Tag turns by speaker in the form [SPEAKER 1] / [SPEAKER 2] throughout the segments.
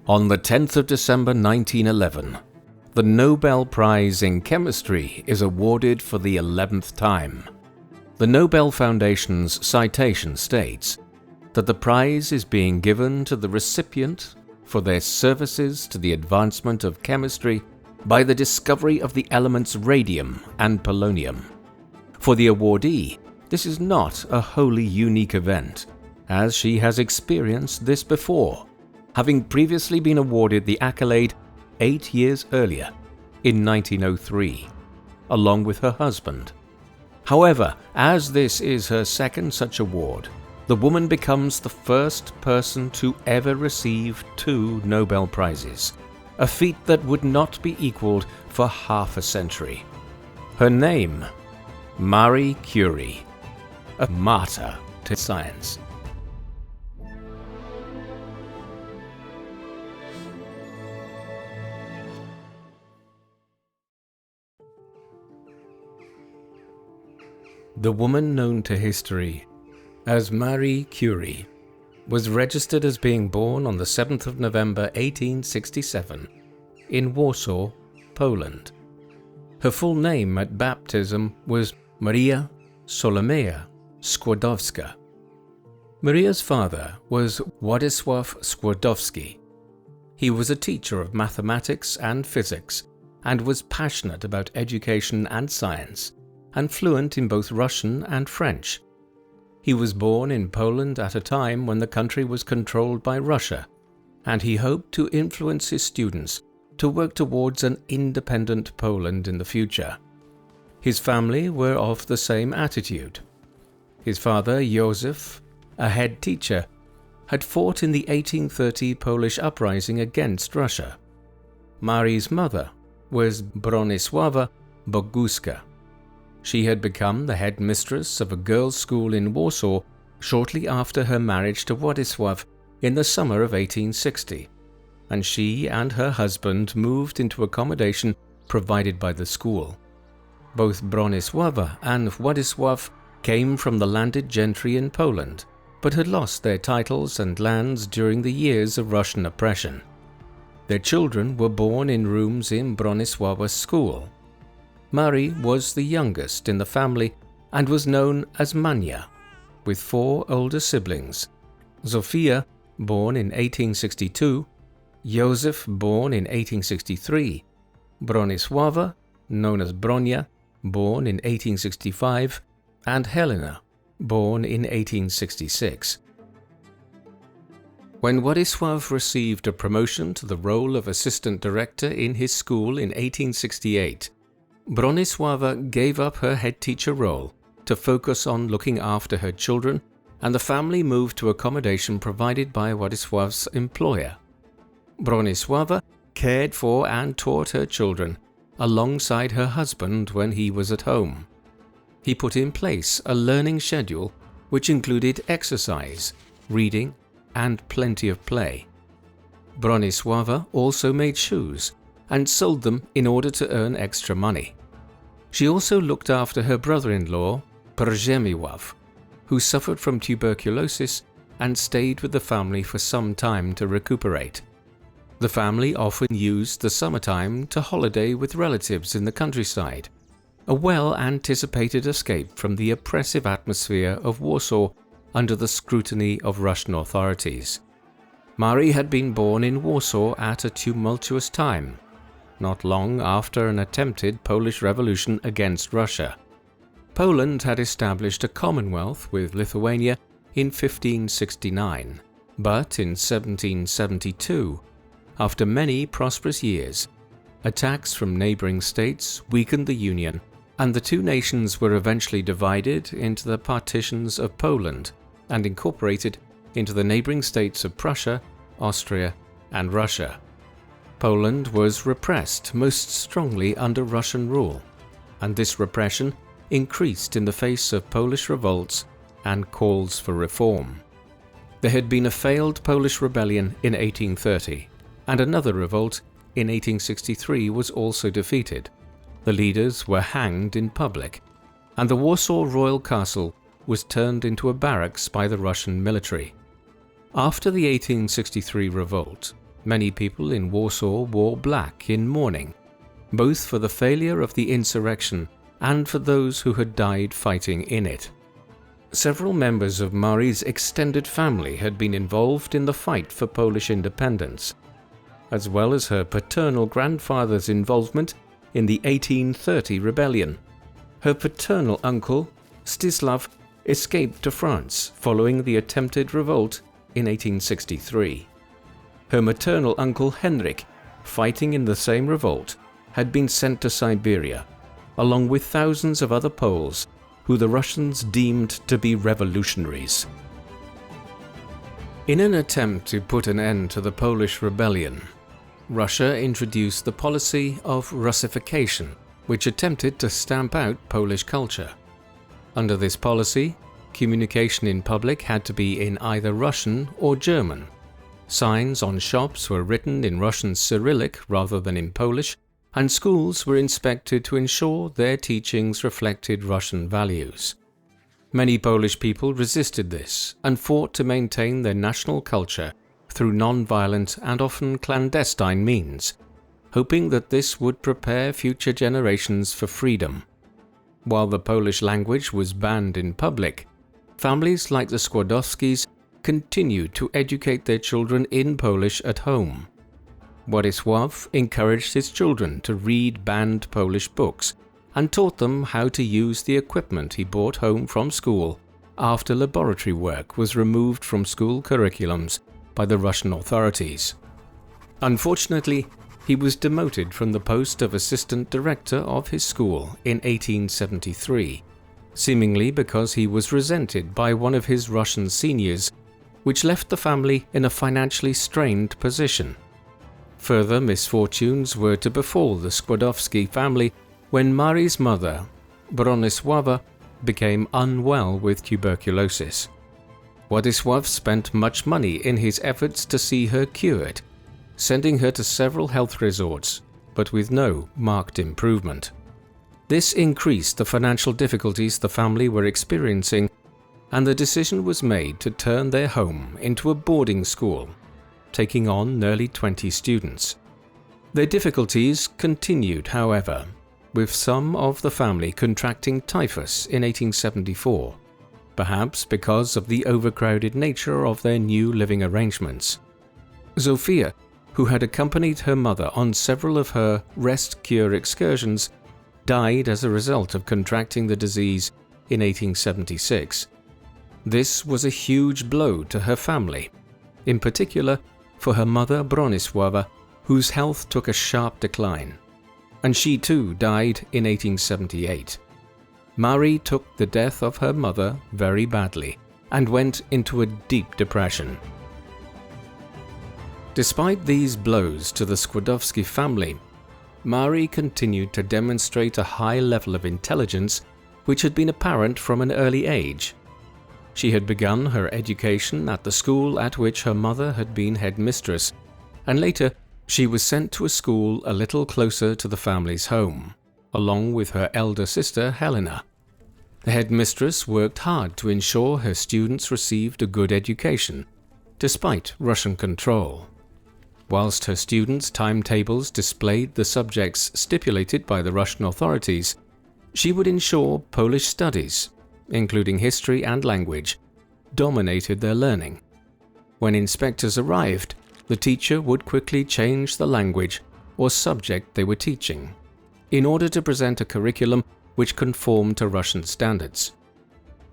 [SPEAKER 1] On the 10th of December 1911, the Nobel Prize in Chemistry is awarded for the 11th time. The Nobel Foundation's citation states that the prize is being given to the recipient for their services to the advancement of chemistry by the discovery of the elements radium and polonium. For the awardee, this is not a wholly unique event, as she has experienced this before, having previously been awarded the accolade 8 years earlier, in 1903, along with her husband. However, as this is her second such award, the woman becomes the first person to ever receive 2 Nobel Prizes, a feat that would not be equaled for half a century. Her name, Marie Curie, a martyr to science. The woman known to history as Marie Curie was registered as being born on the 7th of November 1867 in Warsaw, Poland. Her full name at baptism was Maria Solomea Skłodowska. Maria's father was Władysław Skłodowski. He was a teacher of mathematics and physics and was passionate about education and science, and fluent in both Russian and French. He was born in Poland at a time when the country was controlled by Russia, and he hoped to influence his students to work towards an independent Poland in the future. His family were of the same attitude. His father, Józef, a head teacher, had fought in the 1830 Polish uprising against Russia. Marie's mother was Bronisława Boguska. She had become the headmistress of a girls' school in Warsaw shortly after her marriage to Władysław in the summer of 1860, and she and her husband moved into accommodation provided by the school. Both Bronisława and Władysław came from the landed gentry in Poland, but had lost their titles and lands during the years of Russian oppression. Their children were born in rooms in Bronisława's school. Marie was the youngest in the family and was known as Mania, with 4 older siblings: Zofia, born in 1862, Józef, born in 1863, Bronisława, known as Bronia, born in 1865, and Helena, born in 1866. When Władysław received a promotion to the role of assistant director in his school in 1868, Bronisława gave up her head teacher role to focus on looking after her children, and the family moved to accommodation provided by Władysław's employer. Bronisława cared for and taught her children alongside her husband when he was at home. He put in place a learning schedule which included exercise, reading, and plenty of play. Bronisława also made shoes and sold them in order to earn extra money. She also looked after her brother-in-law, Przemysław, who suffered from tuberculosis and stayed with the family for some time to recuperate. The family often used the summertime to holiday with relatives in the countryside, a well-anticipated escape from the oppressive atmosphere of Warsaw under the scrutiny of Russian authorities. Marie had been born in Warsaw at a tumultuous time, not long after an attempted Polish revolution against Russia. Poland had established a commonwealth with Lithuania in 1569, but in 1772, after many prosperous years, attacks from neighboring states weakened the union, and the two nations were eventually divided into the partitions of Poland and incorporated into the neighboring states of Prussia, Austria, and Russia. Poland was repressed most strongly under Russian rule, and this repression increased in the face of Polish revolts and calls for reform. There had been a failed Polish rebellion in 1830, and another revolt in 1863 was also defeated. The leaders were hanged in public, and the Warsaw Royal Castle was turned into a barracks by the Russian military. After the 1863 revolt, Many people in Warsaw wore black in mourning, both for the failure of the insurrection and for those who had died fighting in it. Several members of Marie's extended family had been involved in the fight for Polish independence, as well as her paternal grandfather's involvement in the 1830 rebellion. Her paternal uncle, Zdzisław, escaped to France following the attempted revolt in 1863. Her maternal uncle Henryk, fighting in the same revolt, had been sent to Siberia, along with thousands of other Poles who the Russians deemed to be revolutionaries. In an attempt to put an end to the Polish rebellion, Russia introduced the policy of Russification, which attempted to stamp out Polish culture. Under this policy, communication in public had to be in either Russian or German. Signs on shops were written in Russian Cyrillic rather than in Polish, and schools were inspected to ensure their teachings reflected Russian values. Many Polish people resisted this and fought to maintain their national culture through non-violent and often clandestine means, hoping that this would prepare future generations for freedom. While the Polish language was banned in public, families like the Skłodowskis continued to educate their children in Polish at home. Władysław encouraged his children to read banned Polish books and taught them how to use the equipment he brought home from school after laboratory work was removed from school curriculums by the Russian authorities. Unfortunately, he was demoted from the post of assistant director of his school in 1873, seemingly because he was resented by one of his Russian seniors, which left the family in a financially strained position. Further misfortunes were to befall the Skłodowski family when Marie's mother, Bronisława, became unwell with tuberculosis. Władysław spent much money in his efforts to see her cured, sending her to several health resorts, but with no marked improvement. This increased the financial difficulties the family were experiencing, and the decision was made to turn their home into a boarding school, taking on nearly 20 students. Their difficulties continued, however, with some of the family contracting typhus in 1874, perhaps because of the overcrowded nature of their new living arrangements. Zofia, who had accompanied her mother on several of her rest cure excursions, died as a result of contracting the disease in 1876. This was a huge blow to her family, in particular for her mother Bronisława, whose health took a sharp decline, and she too died in 1878. Marie took the death of her mother very badly and went into a deep depression. Despite these blows to the Skłodowski family, Marie continued to demonstrate a high level of intelligence which had been apparent from an early age. She had begun her education at the school at which her mother had been headmistress, and later she was sent to a school a little closer to the family's home, along with her elder sister Helena. The headmistress worked hard to ensure her students received a good education, despite Russian control. Whilst her students' timetables displayed the subjects stipulated by the Russian authorities, she would ensure Polish studies, including history and language, dominated their learning. When inspectors arrived, the teacher would quickly change the language or subject they were teaching, in order to present a curriculum which conformed to Russian standards.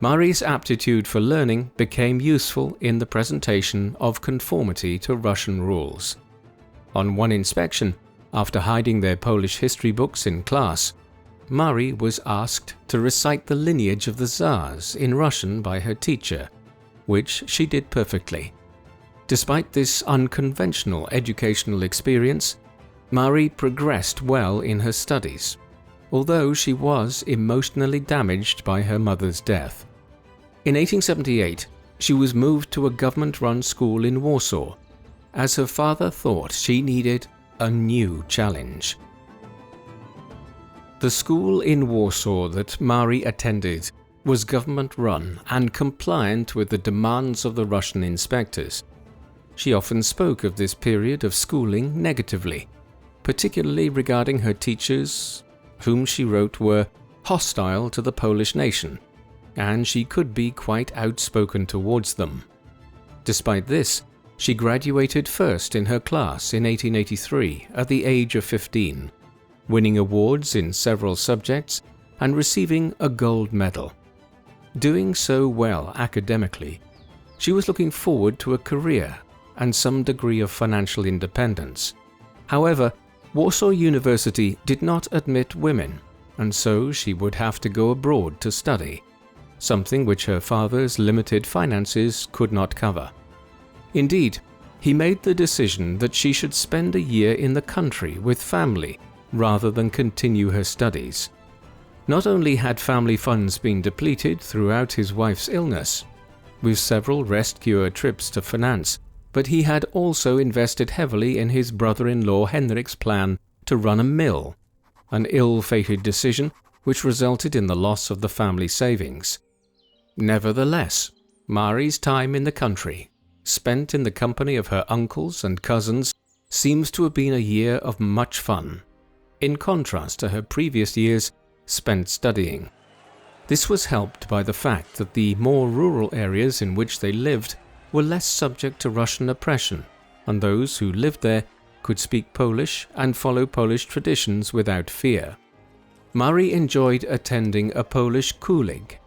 [SPEAKER 1] Marie's aptitude for learning became useful in the presentation of conformity to Russian rules. On one inspection, after hiding their Polish history books in class, Marie was asked to recite the lineage of the Tsars in Russian by her teacher, which she did perfectly. Despite this unconventional educational experience, Marie progressed well in her studies, although she was emotionally damaged by her mother's death. In 1878, she was moved to a government-run school in Warsaw, as her father thought she needed a new challenge. The school in Warsaw that Marie attended was government-run and compliant with the demands of the Russian inspectors. She often spoke of this period of schooling negatively, particularly regarding her teachers, whom she wrote were hostile to the Polish nation, and she could be quite outspoken towards them. Despite this, she graduated first in her class in 1883 at the age of 15, winning awards in several subjects and receiving a gold medal. Doing so well academically, she was looking forward to a career and some degree of financial independence. However, Warsaw University did not admit women, and so she would have to go abroad to study, something which her father's limited finances could not cover. Indeed, he made the decision that she should spend a year in the country with family rather than continue her studies. Not only had family funds been depleted throughout his wife's illness, with several rest cure trips to finance, but he had also invested heavily in his brother-in-law Henrik's plan to run a mill, an ill-fated decision which resulted in the loss of the family savings. Nevertheless, Marie's time in the country, spent in the company of her uncles and cousins, seems to have been a year of much fun, in contrast to her previous years spent studying. This was helped by the fact that the more rural areas in which they lived were less subject to Russian oppression, and those who lived there could speak Polish and follow Polish traditions without fear. Marie enjoyed attending a Polish kulig,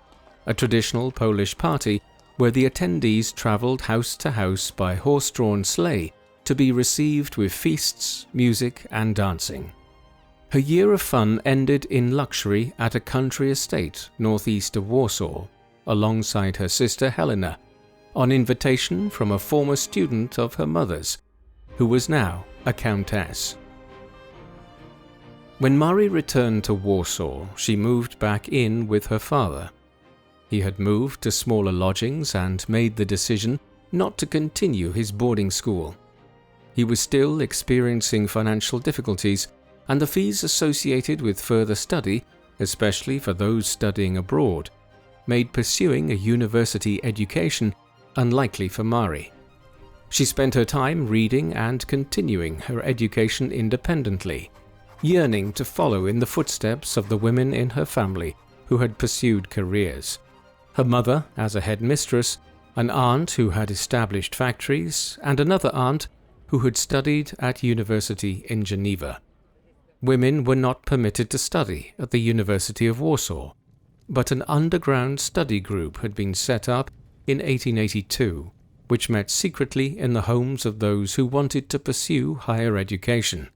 [SPEAKER 1] a traditional Polish party where the attendees travelled house to house by horse-drawn sleigh to be received with feasts, music and dancing. Her year of fun ended in luxury at a country estate northeast of Warsaw, alongside her sister Helena, on invitation from a former student of her mother's, who was now a countess. When Marie returned to Warsaw, she moved back in with her father. He had moved to smaller lodgings and made the decision not to continue his boarding school. He was still experiencing financial difficulties, and the fees associated with further study, especially for those studying abroad, made pursuing a university education unlikely for Marie. She spent her time reading and continuing her education independently, yearning to follow in the footsteps of the women in her family who had pursued careers. Her mother as a headmistress, an aunt who had established factories, and another aunt who had studied at university in Geneva. Women were not permitted to study at the University of Warsaw, but an underground study group had been set up in 1882, which met secretly in the homes of those who wanted to pursue higher education.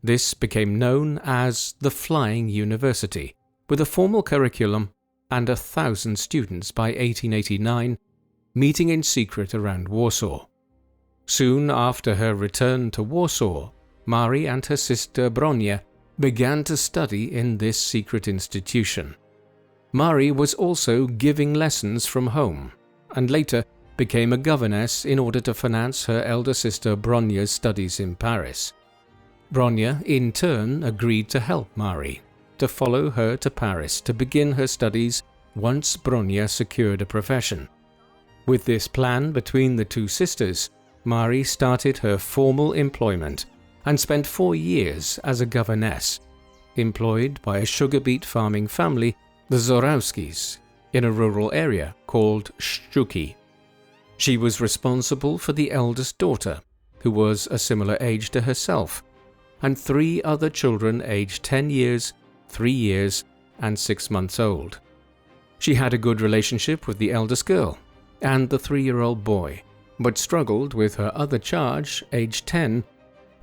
[SPEAKER 1] This became known as the Flying University, with a formal curriculum and 1,000 students by 1889, meeting in secret around Warsaw. Soon after her return to Warsaw, Marie and her sister Bronia began to study in this secret institution. Marie was also giving lessons from home, and later became a governess in order to finance her elder sister Bronia's studies in Paris. Bronia, in turn, agreed to help Marie, to follow her to Paris to begin her studies once Bronia secured a profession. With this plan between the two sisters, Marie started her formal employment and spent 4 years as a governess, employed by a sugar beet farming family, the Zorowskis, in a rural area called Szczuki. She was responsible for the eldest daughter, who was a similar age to herself, and 3 other children aged 10 years, 3 years, and 6 months old. She had a good relationship with the eldest girl and the 3-year-old boy, but struggled with her other charge, aged 10,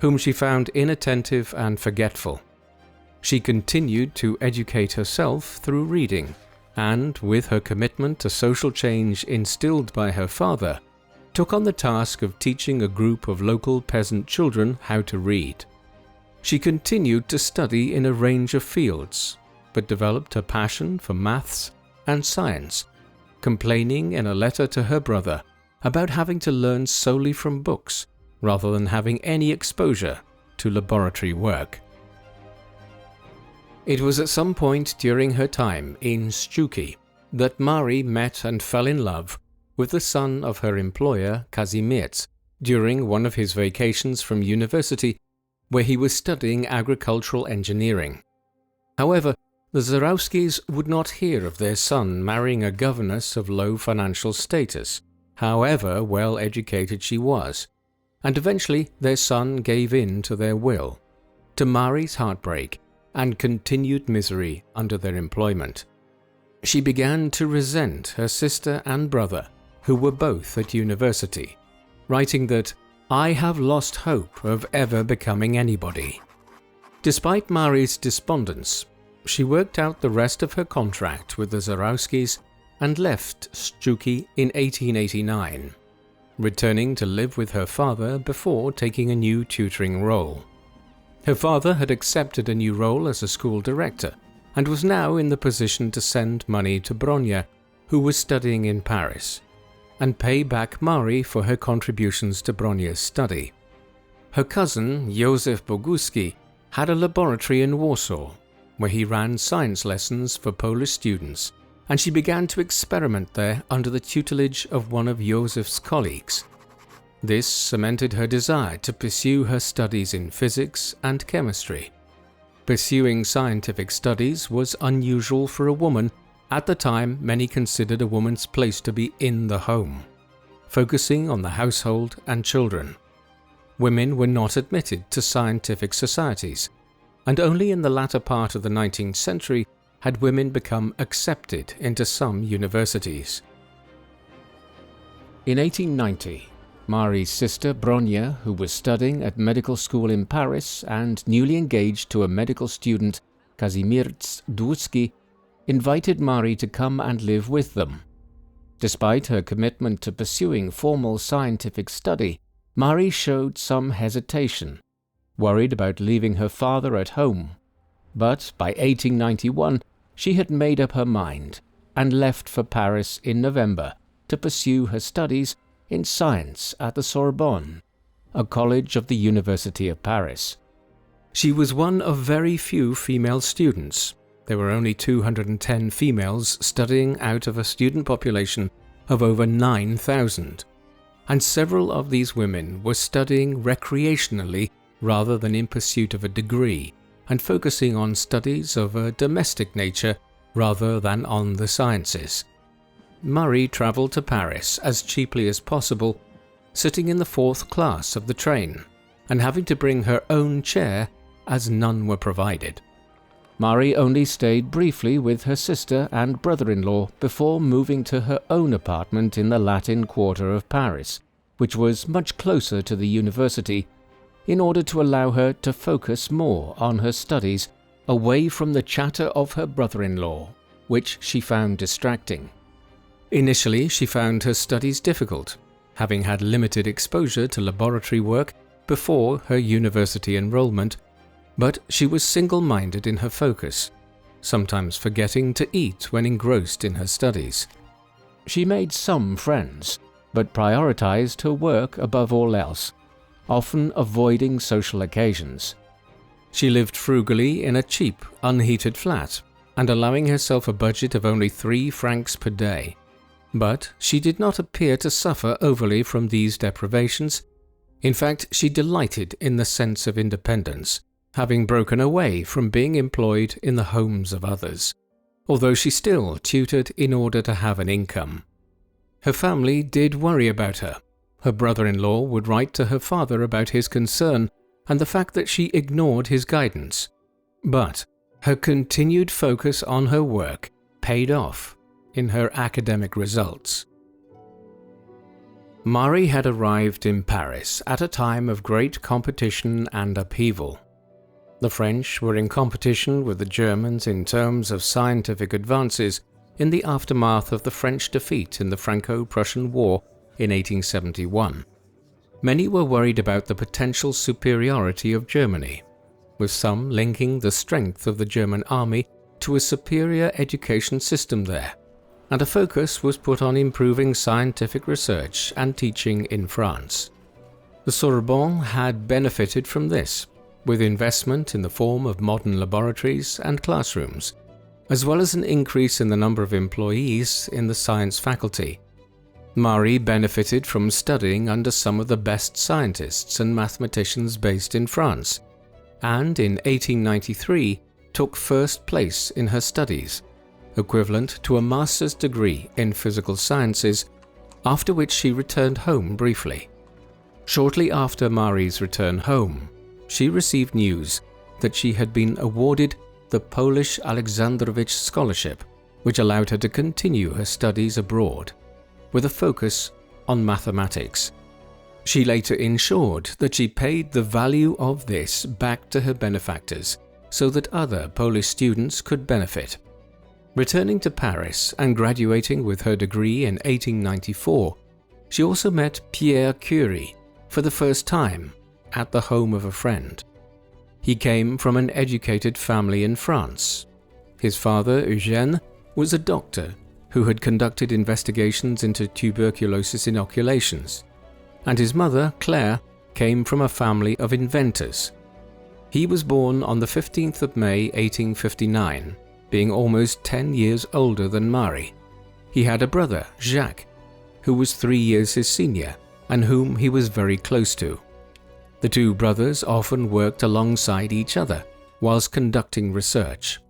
[SPEAKER 1] whom she found inattentive and forgetful. She continued to educate herself through reading, and, with her commitment to social change instilled by her father, took on the task of teaching a group of local peasant children how to read. She continued to study in a range of fields, but developed a passion for maths and science, complaining in a letter to her brother about having to learn solely from books rather than having any exposure to laboratory work. It was at some point during her time in Szczuki that Marie met and fell in love with the son of her employer Kazimierz, during one of his vacations from university, where he was studying agricultural engineering. However, the Żurawskis would not hear of their son marrying a governess of low financial status, however well educated she was, and eventually their son gave in to their will, to Marie's heartbreak and continued misery under their employment. She began to resent her sister and brother, who were both at university, writing that, "I have lost hope of ever becoming anybody." Despite Marie's despondence, she worked out the rest of her contract with the Żurawskis and left Sztuki in 1889, returning to live with her father before taking a new tutoring role. Her father had accepted a new role as a school director and was now in the position to send money to Bronia, who was studying in Paris, and pay back Marie for her contributions to Bronia's study. Her cousin, Józef Boguski, had a laboratory in Warsaw, where he ran science lessons for Polish students, and she began to experiment there under the tutelage of one of Józef's colleagues. This cemented her desire to pursue her studies in physics and chemistry. Pursuing scientific studies was unusual for a woman. At the time, many considered a woman's place to be in the home, focusing on the household and children. Women were not admitted to scientific societies, and only in the latter part of the 19th century had women become accepted into some universities. In 1890, Marie's sister Bronia, who was studying at medical school in Paris and newly engaged to a medical student, Kazimierz Dłuski, invited Marie to come and live with them. Despite her commitment to pursuing formal scientific study, Marie showed some hesitation, worried about leaving her father at home. But by 1891, she had made up her mind and left for Paris in November to pursue her studies in science at the Sorbonne, a college of the University of Paris. She was one of very few female students. There were only 210 females studying out of a student population of over 9,000, and several of these women were studying recreationally rather than in pursuit of a degree, and focusing on studies of a domestic nature rather than on the sciences. Marie travelled to Paris as cheaply as possible, sitting in the 4th class of the train, and having to bring her own chair as none were provided. Marie only stayed briefly with her sister and brother-in-law before moving to her own apartment in the Latin Quarter of Paris, which was much closer to the university, in order to allow her to focus more on her studies, away from the chatter of her brother-in-law, which she found distracting. Initially, she found her studies difficult, having had limited exposure to laboratory work before her university enrollment, but she was single-minded in her focus, sometimes forgetting to eat when engrossed in her studies. She made some friends, but prioritized her work above all else, often avoiding social occasions. She lived frugally in a cheap, unheated flat, and allowing herself a budget of only 3 francs per day. But she did not appear to suffer overly from these deprivations. In fact, she delighted in the sense of independence, having broken away from being employed in the homes of others, although she still tutored in order to have an income. Her family did worry about her. Her brother-in-law would write to her father about his concern and the fact that she ignored his guidance. But her continued focus on her work paid off in her academic results. Marie had arrived in Paris at a time of great competition and upheaval. The French were in competition with the Germans in terms of scientific advances in the aftermath of the French defeat in the Franco-Prussian War in 1871. Many were worried about the potential superiority of Germany, with some linking the strength of the German army to a superior education system there, and a focus was put on improving scientific research and teaching in France. The Sorbonne had benefited from this, with investment in the form of modern laboratories and classrooms, as well as an increase in the number of employees in the science faculty. Marie benefited from studying under some of the best scientists and mathematicians based in France, and in 1893 took first place in her studies, equivalent to a master's degree in physical sciences, after which she returned home briefly. Shortly after Marie's return home, she received news that she had been awarded the Polish Alexandrovich Scholarship, which allowed her to continue her studies abroad, with a focus on mathematics. She later ensured that she paid the value of this back to her benefactors so that other Polish students could benefit. Returning to Paris and graduating with her degree in 1894, she also met Pierre Curie for the first time at the home of a friend. He came from an educated family in France. His father, Eugène, was a doctor who had conducted investigations into tuberculosis inoculations, and his mother, Claire, came from a family of inventors. He was born on the 15th of May 1859, being almost 10 years older than Marie. He had a brother, Jacques, who was 3 years his senior and whom he was very close to. The two brothers often worked alongside each other whilst conducting research.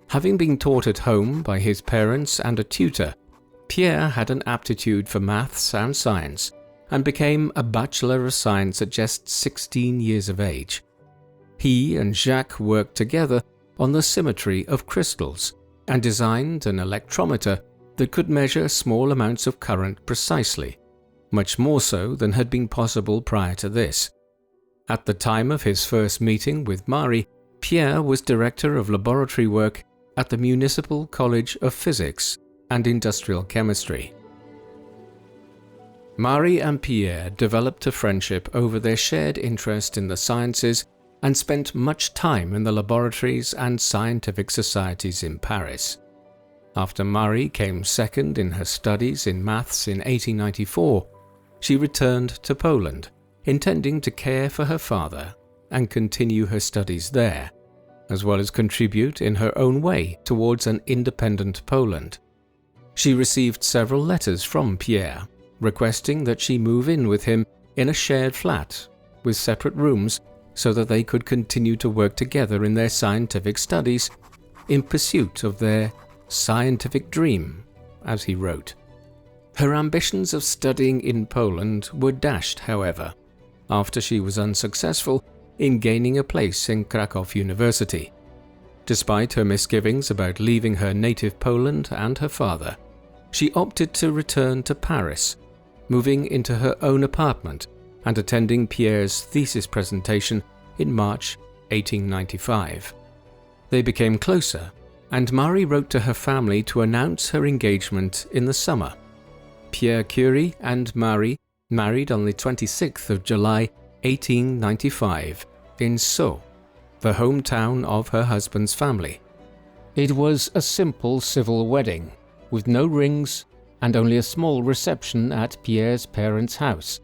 [SPEAKER 1] Having been taught at home by his parents and a tutor, Pierre had an aptitude for maths and science and became a Bachelor of Science at just 16 years of age. He and Jacques worked together on the symmetry of crystals and designed an electrometer that could measure small amounts of current precisely, much more so than had been possible prior to this. At the time of his first meeting with Marie, Pierre was director of laboratory work at the Municipal College of Physics and Industrial Chemistry. Marie and Pierre developed a friendship over their shared interest in the sciences and spent much time in the laboratories and scientific societies in Paris. After Marie came second in her studies in maths in 1894, she returned to Poland, intending to care for her father and continue her studies there, as well as contribute in her own way towards an independent Poland. She received several letters from Pierre, requesting that she move in with him in a shared flat with separate rooms so that they could continue to work together in their scientific studies in pursuit of their scientific dream, as he wrote. Her ambitions of studying in Poland were dashed, however, after she was unsuccessful in gaining a place in Krakow University. Despite her misgivings about leaving her native Poland and her father, she opted to return to Paris, moving into her own apartment and attending Pierre's thesis presentation in March 1895. They became closer, and Marie wrote to her family to announce her engagement in the summer. Pierre Curie and Marie married on the 26th of July 1895 in Sceaux, the hometown of her husband's family. It was a simple civil wedding, with no rings and only a small reception at Pierre's parents' house,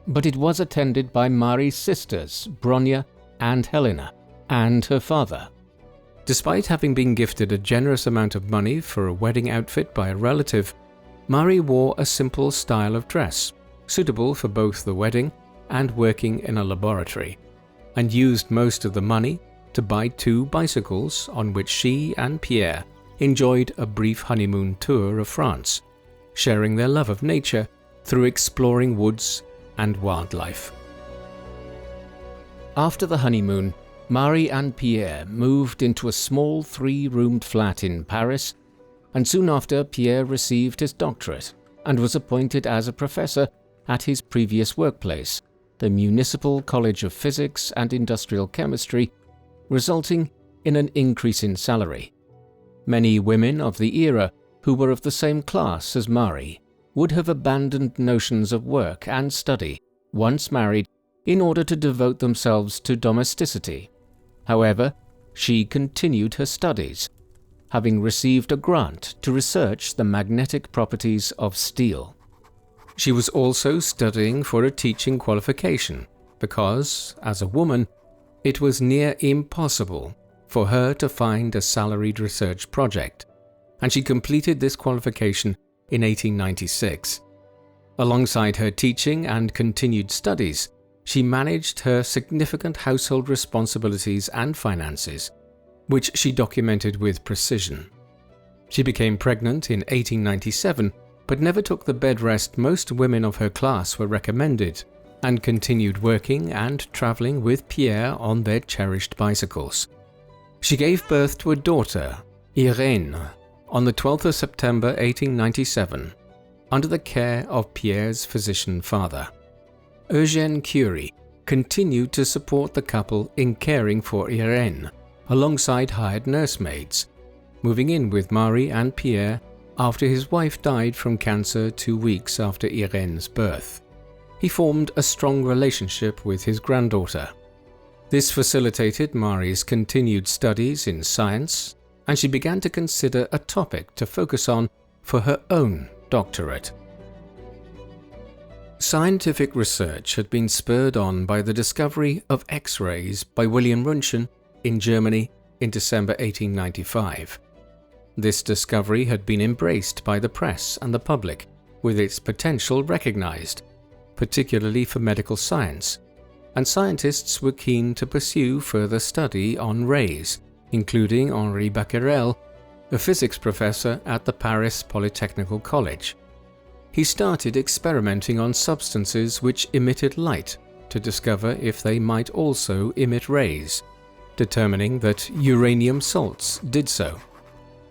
[SPEAKER 1] but it was attended by Marie's sisters, Bronia and Helena, and her father. Despite having been gifted a generous amount of money for a wedding outfit by a relative, Marie wore a simple style of dress, suitable for both the wedding and working in a laboratory, and used most of the money to buy 2 bicycles on which she and Pierre enjoyed a brief honeymoon tour of France, sharing their love of nature through exploring woods and wildlife. After the honeymoon, Marie and Pierre moved into a small 3-roomed flat in Paris, and soon after Pierre received his doctorate and was appointed as a professor at his previous workplace, the Municipal College of Physics and Industrial Chemistry, resulting in an increase in salary. Many women of the era who were of the same class as Marie would have abandoned notions of work and study once married in order to devote themselves to domesticity. However, she continued her studies, having received a grant to research the magnetic properties of steel. She was also studying for a teaching qualification because, as a woman, it was near impossible for her to find a salaried research project, and she completed this qualification in 1896. Alongside her teaching and continued studies, she managed her significant household responsibilities and finances, which she documented with precision. She became pregnant in 1897, but never took the bed rest most women of her class were recommended, and continued working and traveling with Pierre on their cherished bicycles. She gave birth to a daughter, Irene, on the 12th of September 1897, under the care of Pierre's physician father. Eugène Curie continued to support the couple in caring for Irene, alongside hired nursemaids, moving in with Marie and Pierre after his wife died from cancer 2 weeks after Irene's birth. He formed a strong relationship with his granddaughter. This facilitated Marie's continued studies in science, and she began to consider a topic to focus on for her own doctorate. Scientific research had been spurred on by the discovery of X-rays by William Röntgen in Germany in December 1895. This discovery had been embraced by the press and the public, with its potential recognized, particularly for medical science, and scientists were keen to pursue further study on rays, including Henri Becquerel, a physics professor at the Paris Polytechnical College. He started experimenting on substances which emitted light to discover if they might also emit rays, determining that uranium salts did so.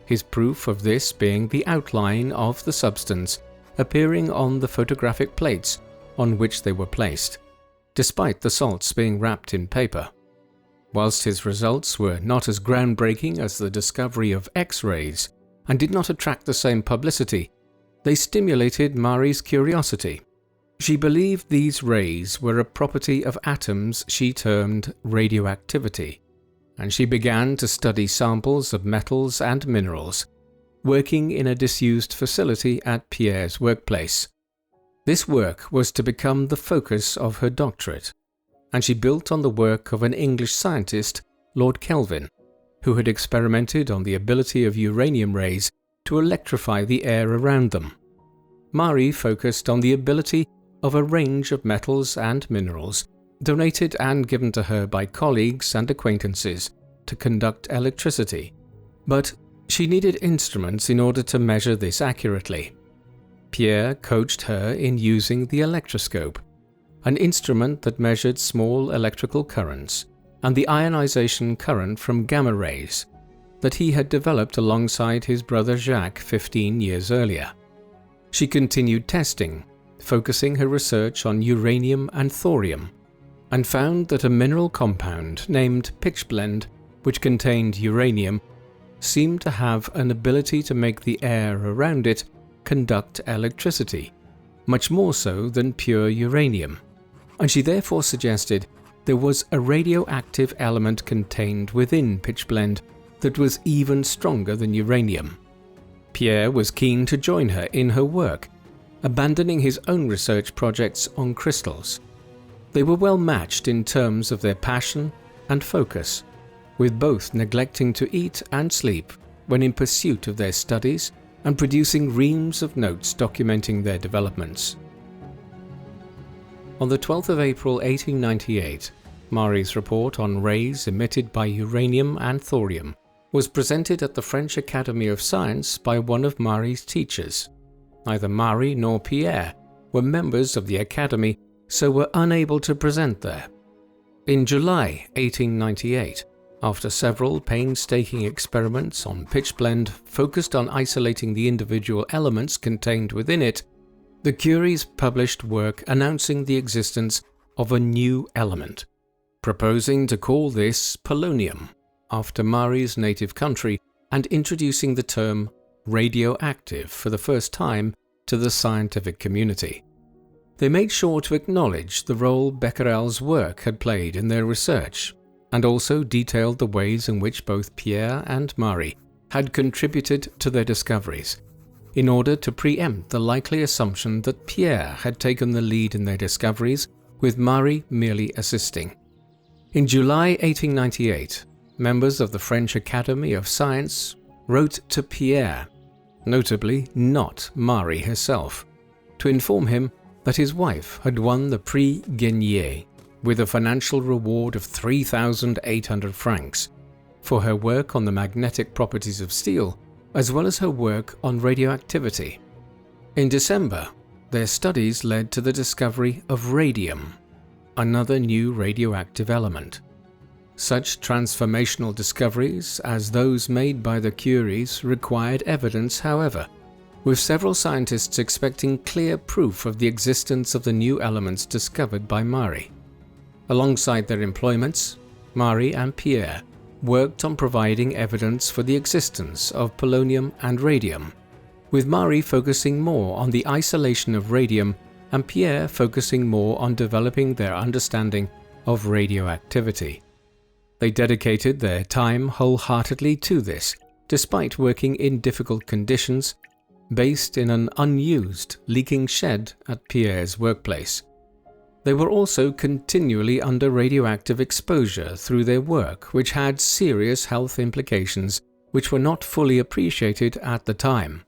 [SPEAKER 1] His proof of this being the outline of the substance appearing on the photographic plates on which they were placed, despite the salts being wrapped in paper. Whilst his results were not as groundbreaking as the discovery of X-rays and did not attract the same publicity, they stimulated Marie's curiosity. She believed these rays were a property of atoms she termed radioactivity, and she began to study samples of metals and minerals, working in a disused facility at Pierre's workplace. This work was to become the focus of her doctorate, and she built on the work of an English scientist, Lord Kelvin, who had experimented on the ability of uranium rays to electrify the air around them. Marie focused on the ability of a range of metals and minerals, donated and given to her by colleagues and acquaintances, to conduct electricity, but she needed instruments in order to measure this accurately. Pierre coached her in using the electroscope, an instrument that measured small electrical currents and the ionization current from gamma rays that he had developed alongside his brother Jacques 15 years earlier. She continued testing, focusing her research on uranium and thorium, and found that a mineral compound named pitchblende, which contained uranium, seemed to have an ability to make the air around it conduct electricity, much more so than pure uranium, and she therefore suggested there was a radioactive element contained within pitchblende that was even stronger than uranium. Pierre was keen to join her in her work, abandoning his own research projects on crystals. They were well matched in terms of their passion and focus, with both neglecting to eat and sleep when in pursuit of their studies and producing reams of notes documenting their developments. On the 12th of April 1898, Marie's report on rays emitted by uranium and thorium was presented at the French Academy of Science by one of Marie's teachers. Neither Marie nor Pierre were members of the Academy, so were unable to present there. In July 1898, after several painstaking experiments on pitchblende focused on isolating the individual elements contained within it, the Curies published work announcing the existence of a new element, proposing to call this polonium, after Marie's native country, and introducing the term radioactive for the first time to the scientific community. They made sure to acknowledge the role Becquerel's work had played in their research, and also detailed the ways in which both Pierre and Marie had contributed to their discoveries, in order to preempt the likely assumption that Pierre had taken the lead in their discoveries, with Marie merely assisting. In July 1898, members of the French Academy of Science wrote to Pierre, notably not Marie herself, to inform him that his wife had won the Prix Guenier with a financial reward of 3,800 francs for her work on the magnetic properties of steel, as well as her work on radioactivity. In December, their studies led to the discovery of radium, another new radioactive element. Such transformational discoveries as those made by the Curies required evidence, however, with several scientists expecting clear proof of the existence of the new elements discovered by Marie. Alongside their employments, Marie and Pierre worked on providing evidence for the existence of polonium and radium, with Marie focusing more on the isolation of radium and Pierre focusing more on developing their understanding of radioactivity. They dedicated their time wholeheartedly to this, despite working in difficult conditions, based in an unused, leaking shed at Pierre's workplace. They were also continually under radioactive exposure through their work, which had serious health implications which were not fully appreciated at the time.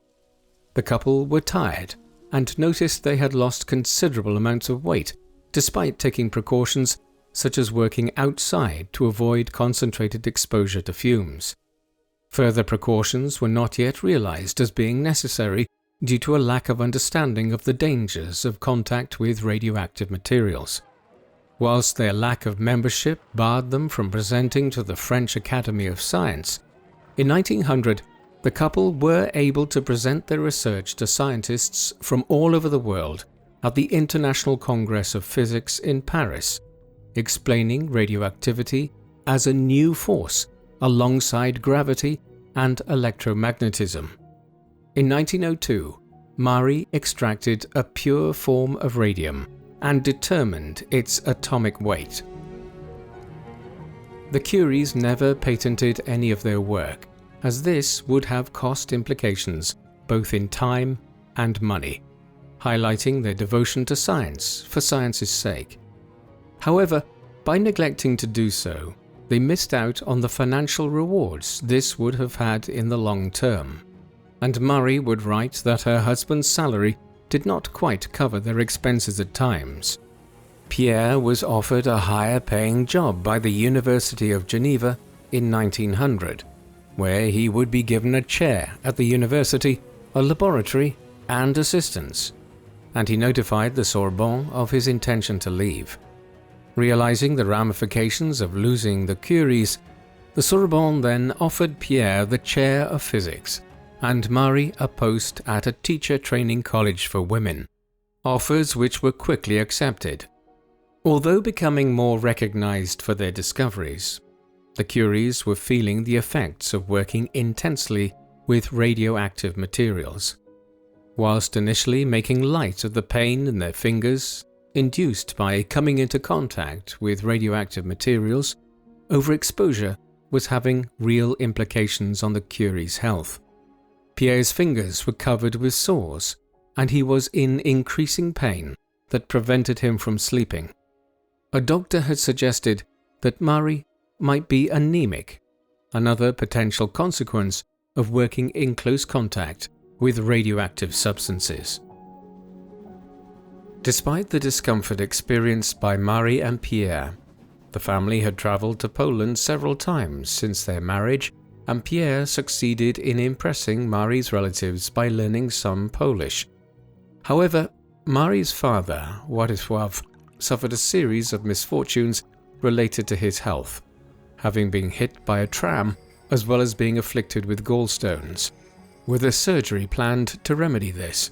[SPEAKER 1] The couple were tired and noticed they had lost considerable amounts of weight, despite taking precautions such as working outside to avoid concentrated exposure to fumes. Further precautions were not yet realized as being necessary due to a lack of understanding of the dangers of contact with radioactive materials. Whilst their lack of membership barred them from presenting to the French Academy of Science, in 1900 the couple were able to present their research to scientists from all over the world at the International Congress of Physics in Paris, explaining radioactivity as a new force alongside gravity and electromagnetism. In 1902, Marie extracted a pure form of radium and determined its atomic weight. The Curies never patented any of their work, as this would have cost implications both in time and money, highlighting their devotion to science for science's sake. However, by neglecting to do so, they missed out on the financial rewards this would have had in the long term, and Marie would write that her husband's salary did not quite cover their expenses at times. Pierre was offered a higher-paying job by the University of Geneva in 1900, where he would be given a chair at the university, a laboratory, and assistants, and he notified the Sorbonne of his intention to leave. Realizing the ramifications of losing the Curies, the Sorbonne then offered Pierre the chair of physics and Marie a post at a teacher training college for women, offers which were quickly accepted. Although becoming more recognized for their discoveries, the Curies were feeling the effects of working intensely with radioactive materials. Whilst initially making light of the pain in their fingers induced by coming into contact with radioactive materials, overexposure was having real implications on the Curie's health. Pierre's fingers were covered with sores, and he was in increasing pain that prevented him from sleeping. A doctor had suggested that Marie might be anemic, another potential consequence of working in close contact with radioactive substances. Despite the discomfort experienced by Marie and Pierre, the family had traveled to Poland several times since their marriage, and Pierre succeeded in impressing Marie's relatives by learning some Polish. However, Marie's father, Władysław, suffered a series of misfortunes related to his health, having been hit by a tram as well as being afflicted with gallstones, with a surgery planned to remedy this.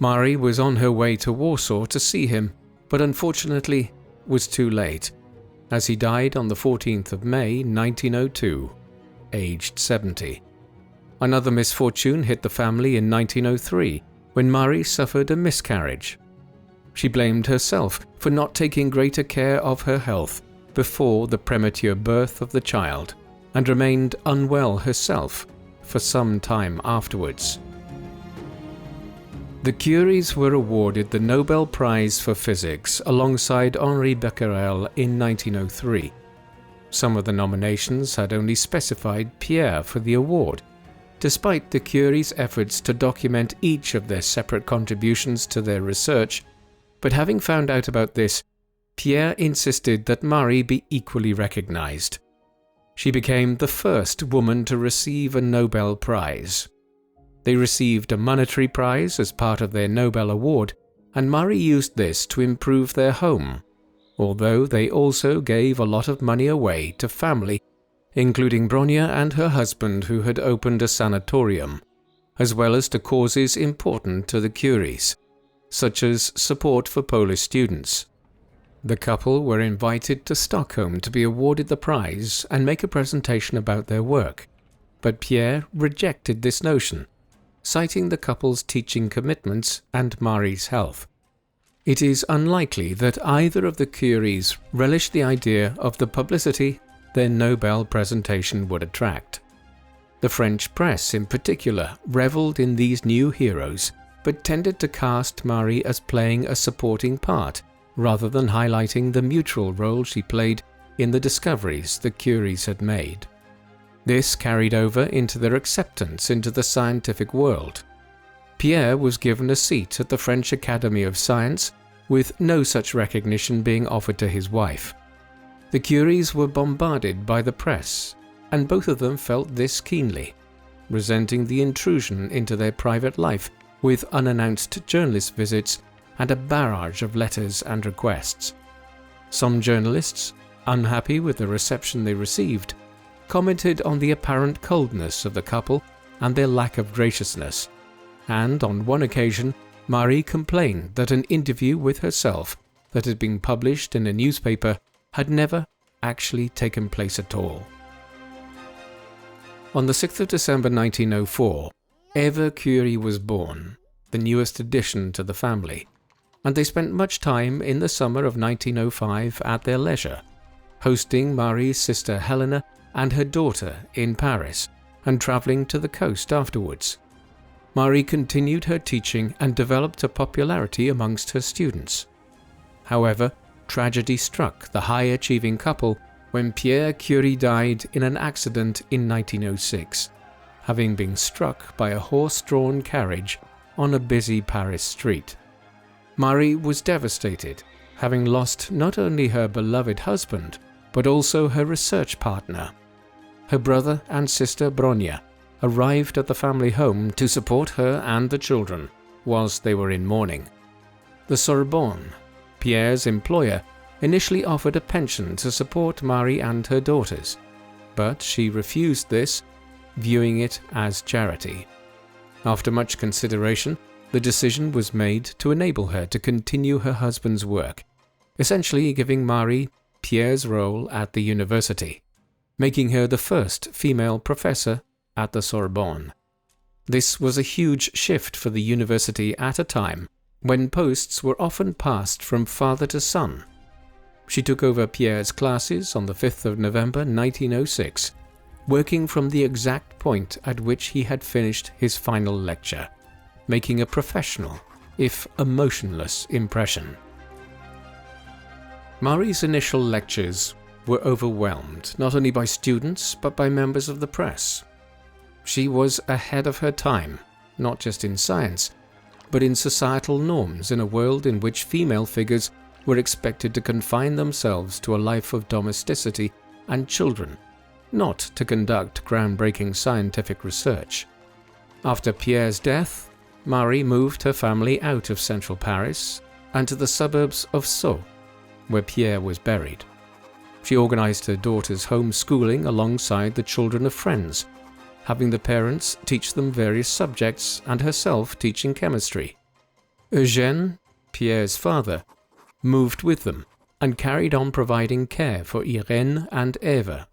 [SPEAKER 1] Marie was on her way to Warsaw to see him, but unfortunately was too late, as he died on the 14th of May 1902, aged 70. Another misfortune hit the family in 1903, when Marie suffered a miscarriage. She blamed herself for not taking greater care of her health before the premature birth of the child, and remained unwell herself for some time afterwards. The Curies were awarded the Nobel Prize for Physics alongside Henri Becquerel in 1903. Some of the nominations had only specified Pierre for the award, Despite the Curies' efforts to document each of their separate contributions to their research, but having found out about this, Pierre insisted that Marie be equally recognized. She became the first woman to receive a Nobel Prize. They received a monetary prize as part of their Nobel Award, and Marie used this to improve their home, although they also gave a lot of money away to family, including Bronia and her husband who had opened a sanatorium, as well as to causes important to the Curies, such as support for Polish students. The couple were invited to Stockholm to be awarded the prize and make a presentation about their work, but Pierre rejected this notion, citing the couple's teaching commitments and Marie's health. It is unlikely that either of the Curies relished the idea of the publicity their Nobel presentation would attract. The French press in particular reveled in these new heroes, but tended to cast Marie as playing a supporting part, rather than highlighting the mutual role she played in the discoveries the Curies had made. This carried over into their acceptance into the scientific world. Pierre was given a seat at the French Academy of Science, with no such recognition being offered to his wife. The Curies were bombarded by the press, and both of them felt this keenly, resenting the intrusion into their private life with unannounced journalist visits and a barrage of letters and requests. Some journalists, unhappy with the reception they received, commented on the apparent coldness of the couple and their lack of graciousness, and on one occasion Marie complained that an interview with herself that had been published in a newspaper had never actually taken place at all. On the 6th of December 1904, Eva Curie was born, the newest addition to the family, and they spent much time in the summer of 1905 at their leisure, hosting Marie's sister Helena and her daughter in Paris, and travelling to the coast afterwards. Marie continued her teaching and developed a popularity amongst her students. However, tragedy struck the high-achieving couple when Pierre Curie died in an accident in 1906, having been struck by a horse-drawn carriage on a busy Paris street. Marie was devastated, having lost not only her beloved husband, but also her research partner. Her brother and sister Bronia arrived at the family home to support her and the children whilst they were in mourning. The Sorbonne, Pierre's employer, initially offered a pension to support Marie and her daughters, but she refused this, viewing it as charity. After much consideration, the decision was made to enable her to continue her husband's work, essentially giving Marie Pierre's role at the university, making her the first female professor at the Sorbonne. This was a huge shift for the university at a time when posts were often passed from father to son. She took over Pierre's classes on the 5th of November 1906, working from the exact point at which he had finished his final lecture, making a professional, if emotionless, impression. Marie's initial lectures were overwhelmed not only by students but by members of the press. She was ahead of her time, not just in science, but in societal norms in a world in which female figures were expected to confine themselves to a life of domesticity and children, not to conduct groundbreaking scientific research. After Pierre's death, Marie moved her family out of central Paris and to the suburbs of Sceaux, where Pierre was buried. She organized her daughter's homeschooling alongside the children of friends, having the parents teach them various subjects and herself teaching chemistry. Eugène, Pierre's father, moved with them and carried on providing care for Irène and Eva.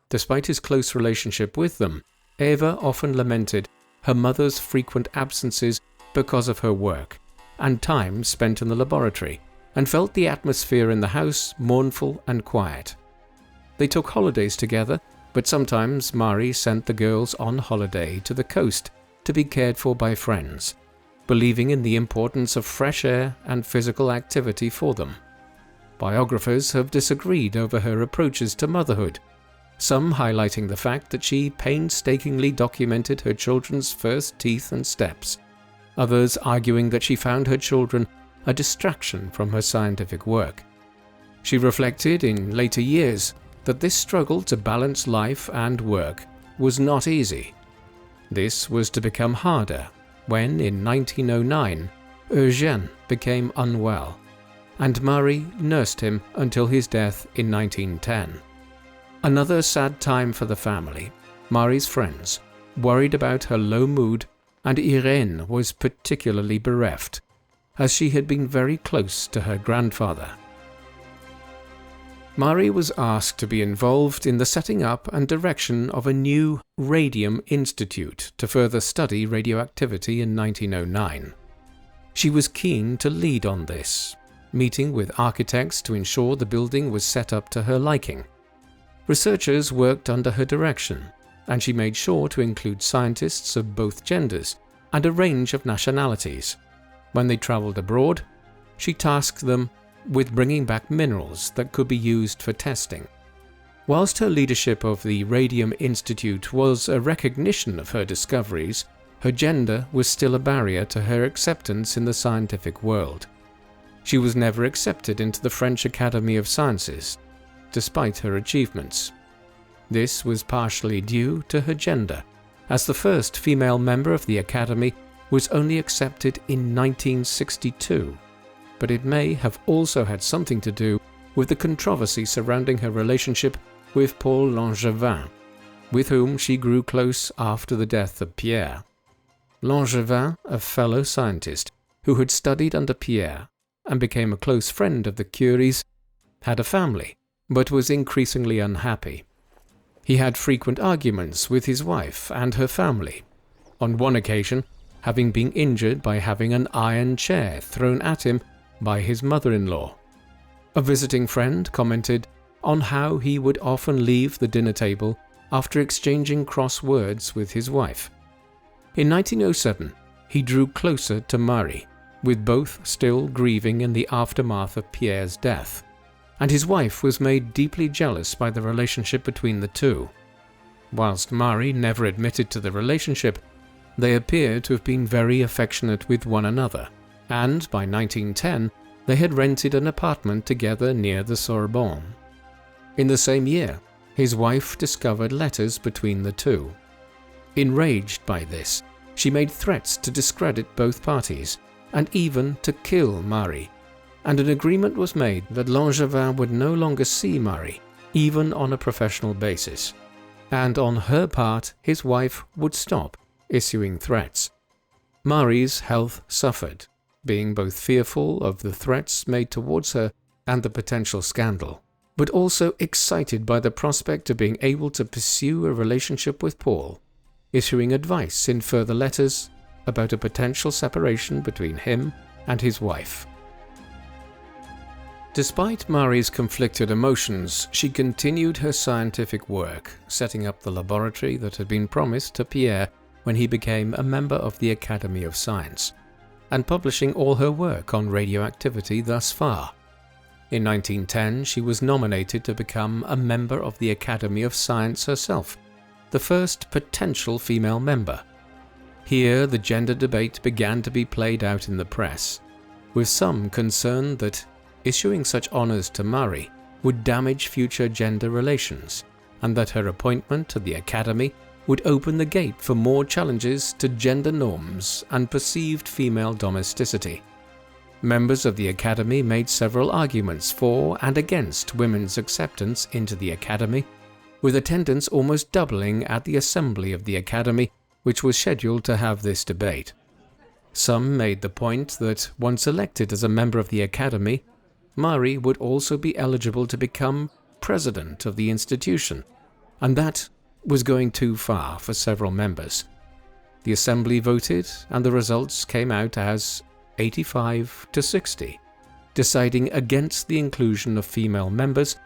[SPEAKER 1] Despite his close relationship with them, Eva often lamented her mother's frequent absences because of her work and time spent in the laboratory, and felt the atmosphere in the house mournful and quiet. They took holidays together, but sometimes Marie sent the girls on holiday to the coast to be cared for by friends, believing in the importance of fresh air and physical activity for them. Biographers have disagreed over her approaches to motherhood, some highlighting the fact that she painstakingly documented her children's first teeth and steps, others arguing that she found her children a distraction from her scientific work. She reflected in later years that this struggle to balance life and work was not easy. This was to become harder when, in 1909, Eugène became unwell, and Marie nursed him until his death in 1910. Another sad time for the family. Marie's friends worried about her low mood, and Irène was particularly bereft, as she had been very close to her grandfather. Marie was asked to be involved in the setting up and direction of a new Radium Institute to further study radioactivity in 1909. She was keen to lead on this, meeting with architects to ensure the building was set up to her liking. Researchers worked under her direction, and she made sure to include scientists of both genders and a range of nationalities. When they travelled abroad, she tasked them with bringing back minerals that could be used for testing. Whilst her leadership of the Radium Institute was a recognition of her discoveries, her gender was still a barrier to her acceptance in the scientific world. She was never accepted into the French Academy of Sciences, despite her achievements. This was partially due to her gender, as the first female member of the Academy was only accepted in 1962. But it may have also had something to do with the controversy surrounding her relationship with Paul Langevin, with whom she grew close after the death of Pierre. Langevin, a fellow scientist who had studied under Pierre and became a close friend of the Curies, had a family, but was increasingly unhappy. He had frequent arguments with his wife and her family, on one occasion having been injured by having an iron chair thrown at him by his mother-in-law. A visiting friend commented on how he would often leave the dinner table after exchanging cross words with his wife. In 1907, he drew closer to Marie, with both still grieving in the aftermath of Pierre's death, and his wife was made deeply jealous by the relationship between the two. Whilst Marie never admitted to the relationship, they appear to have been very affectionate with one another, and by 1910 they had rented an apartment together near the Sorbonne. In the same year, his wife discovered letters between the two. Enraged by this, she made threats to discredit both parties, and even to kill Marie, and an agreement was made that Langevin would no longer see Marie, even on a professional basis, and on her part his wife would stop issuing threats. Marie's health suffered, being both fearful of the threats made towards her and the potential scandal, but also excited by the prospect of being able to pursue a relationship with Paul, issuing advice in further letters about a potential separation between him and his wife. Despite Marie's conflicted emotions, she continued her scientific work, setting up the laboratory that had been promised to Pierre when he became a member of the Academy of Science, and publishing all her work on radioactivity thus far. In 1910, she was nominated to become a member of the Academy of Science herself, the first potential female member. Here, the gender debate began to be played out in the press, with some concerned that issuing such honors to Marie would damage future gender relations, and that her appointment to the Academy would open the gate for more challenges to gender norms and perceived female domesticity. Members of the Academy made several arguments for and against women's acceptance into the Academy, with attendance almost doubling at the assembly of the Academy, which was scheduled to have this debate. Some made the point that once elected as a member of the Academy, Marie would also be eligible to become president of the institution, and that was going too far for several members. The assembly voted, and the results came out as 85 to 60, deciding against the inclusion of female members,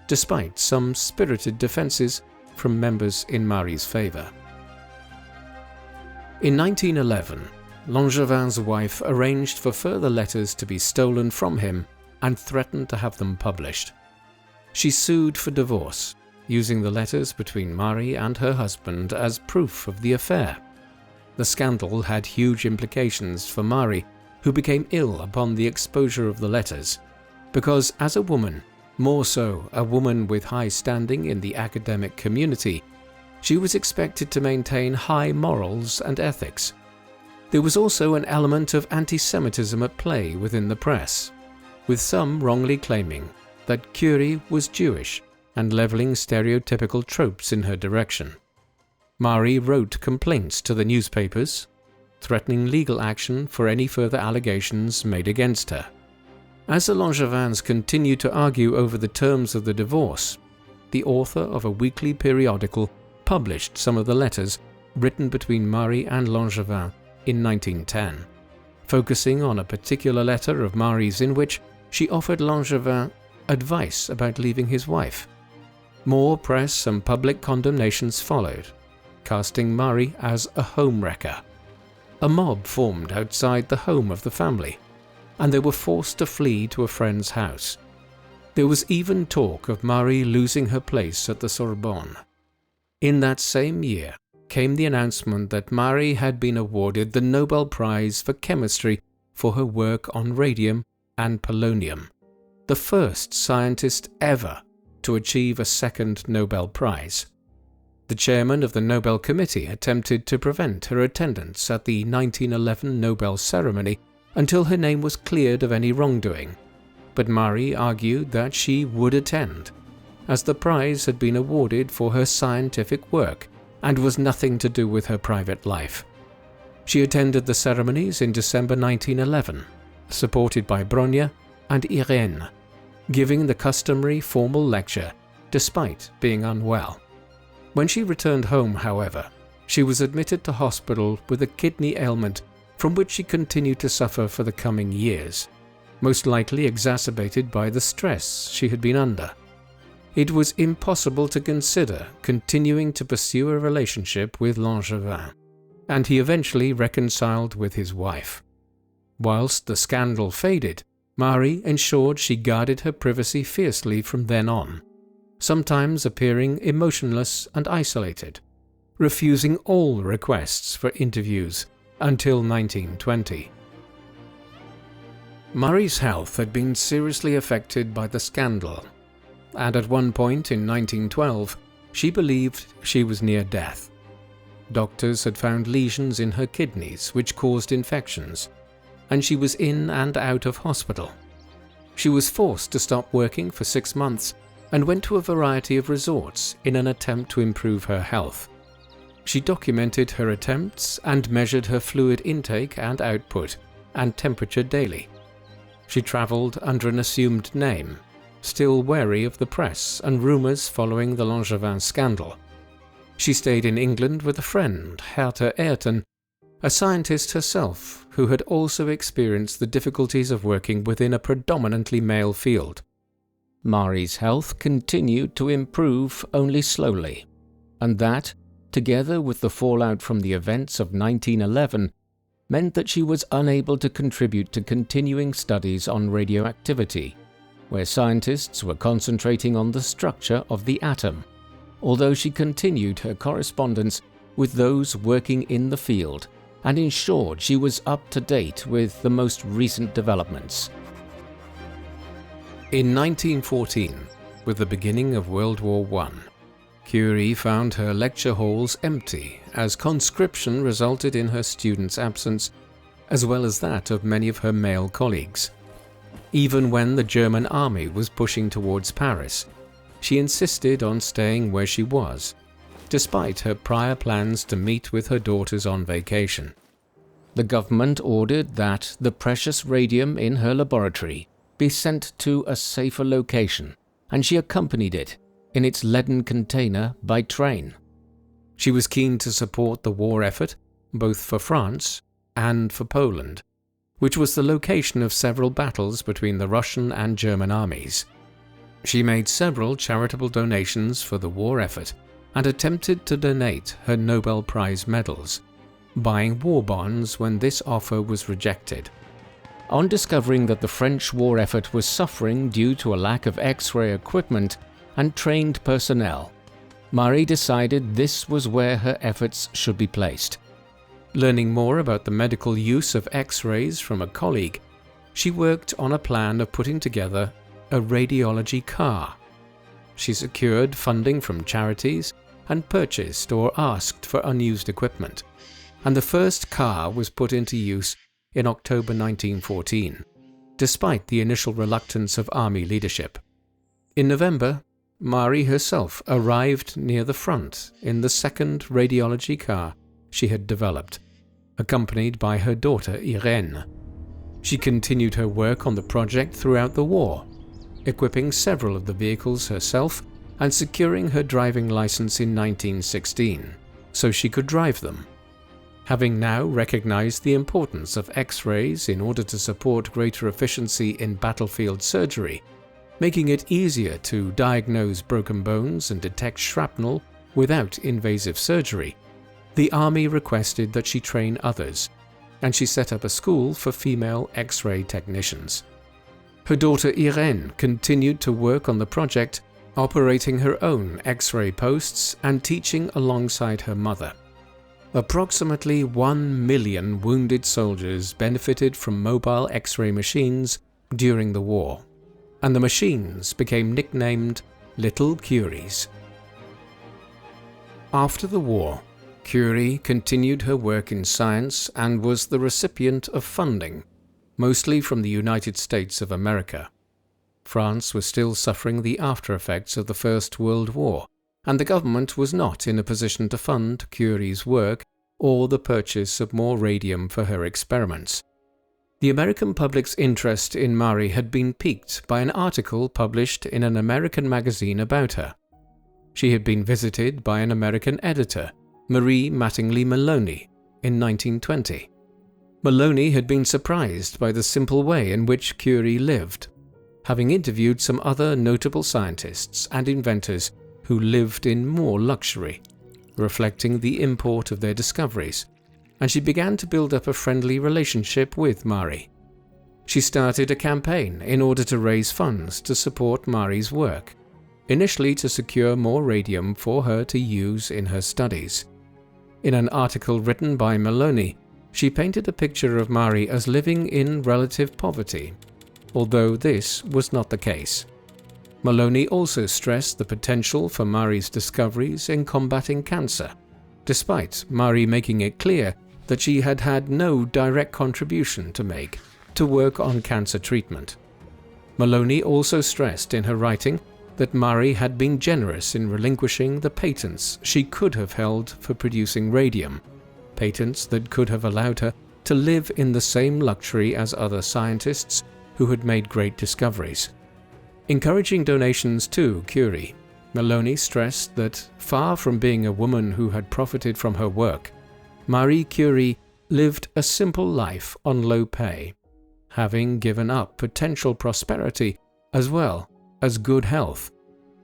[SPEAKER 1] despite some spirited defenses from members in Marie's favor. In 1911, Langevin's wife arranged for further letters to be stolen from him and threatened to have them published. She sued for divorce, using the letters between Marie and her husband as proof of the affair. The scandal had huge implications for Marie, who became ill upon the exposure of the letters, because as a woman, more so a woman with high standing in the academic community, she was expected to maintain high morals and ethics. There was also an element of anti-Semitism at play within the press, with some wrongly claiming that Curie was Jewish and leveling stereotypical tropes in her direction. Marie wrote complaints to the newspapers, threatening legal action for any further allegations made against her. As the Langevins continued to argue over the terms of the divorce, the author of a weekly periodical published some of the letters written between Marie and Langevin in 1910, focusing on a particular letter of Marie's in which she offered Langevin advice about leaving his wife. More press and public condemnations followed, casting Marie as a homewrecker. A mob formed outside the home of the family, and they were forced to flee to a friend's house. There was even talk of Marie losing her place at the Sorbonne. In that same year came the announcement that Marie had been awarded the Nobel Prize for Chemistry for her work on radium and polonium, the first scientist ever to achieve a second Nobel Prize. The chairman of the Nobel Committee attempted to prevent her attendance at the 1911 Nobel ceremony until her name was cleared of any wrongdoing, but Marie argued that she would attend, as the prize had been awarded for her scientific work and was nothing to do with her private life. She attended the ceremonies in December 1911, supported by Bronya and Irene, giving the customary formal lecture despite being unwell. When she returned home, however, she was admitted to hospital with a kidney ailment from which she continued to suffer for the coming years, most likely exacerbated by the stress she had been under. It was impossible to consider continuing to pursue a relationship with Langevin, and he eventually reconciled with his wife. Whilst the scandal faded, Marie ensured she guarded her privacy fiercely from then on, sometimes appearing emotionless and isolated, refusing all requests for interviews until 1920. Marie's health had been seriously affected by the scandal, and at one point in 1912, she believed she was near death. Doctors had found lesions in her kidneys which caused infections, and she was in and out of hospital. She was forced to stop working for 6 months and went to a variety of resorts in an attempt to improve her health. She documented her attempts and measured her fluid intake and output and temperature daily. She traveled under an assumed name, still wary of the press and rumors following the Langevin scandal. She stayed in England with a friend, Herta Ayrton, a scientist herself who had also experienced the difficulties of working within a predominantly male field. Marie's health continued to improve only slowly, and that, together with the fallout from the events of 1911, meant that she was unable to contribute to continuing studies on radioactivity, where scientists were concentrating on the structure of the atom, although she continued her correspondence with those working in the field and ensured she was up to date with the most recent developments. In 1914, with the beginning of World War I, Curie found her lecture halls empty as conscription resulted in her students' absence, as well as that of many of her male colleagues. Even when the German army was pushing towards Paris, she insisted on staying where she was, despite her prior plans to meet with her daughters on vacation. The government ordered that the precious radium in her laboratory be sent to a safer location, and she accompanied it in its leaden container by train. She was keen to support the war effort, both for France and for Poland, which was the location of several battles between the Russian and German armies. She made several charitable donations for the war effort and attempted to donate her Nobel Prize medals, buying war bonds when this offer was rejected. On discovering that the French war effort was suffering due to a lack of X-ray equipment, and trained personnel, Marie decided this was where her efforts should be placed. Learning more about the medical use of X-rays from a colleague, she worked on a plan of putting together a radiology car. She secured funding from charities and purchased or asked for unused equipment, and the first car was put into use in October 1914, despite the initial reluctance of army leadership. In November, Marie herself arrived near the front in the second radiology car she had developed, accompanied by her daughter Irene. She continued her work on the project throughout the war, equipping several of the vehicles herself and securing her driving license in 1916, so she could drive them. Having now recognized the importance of X-rays in order to support greater efficiency in battlefield surgery, making it easier to diagnose broken bones and detect shrapnel without invasive surgery, the army requested that she train others, and she set up a school for female X-ray technicians. Her daughter Irene continued to work on the project, operating her own X-ray posts and teaching alongside her mother. Approximately 1 million wounded soldiers benefited from mobile X-ray machines during the war, and the machines became nicknamed Little Curies. After the war, Curie continued her work in science and was the recipient of funding, mostly from the United States of America. France was still suffering the after-effects of the First World War, and the government was not in a position to fund Curie's work or the purchase of more radium for her experiments. The American public's interest in Marie had been piqued by an article published in an American magazine about her. She had been visited by an American editor, Marie Mattingly Maloney, in 1920. Maloney had been surprised by the simple way in which Curie lived, having interviewed some other notable scientists and inventors who lived in more luxury, reflecting the import of their discoveries, and she began to build up a friendly relationship with Marie. She started a campaign in order to raise funds to support Marie's work, initially to secure more radium for her to use in her studies. In an article written by Maloney, she painted a picture of Marie as living in relative poverty, although this was not the case. Maloney also stressed the potential for Marie's discoveries in combating cancer, despite Marie making it clear that she had had no direct contribution to make to work on cancer treatment. Maloney also stressed in her writing that Marie had been generous in relinquishing the patents she could have held for producing radium, patents that could have allowed her to live in the same luxury as other scientists who had made great discoveries. Encouraging donations to Curie, Maloney stressed that, far from being a woman who had profited from her work, Marie Curie lived a simple life on low pay, having given up potential prosperity as well as good health,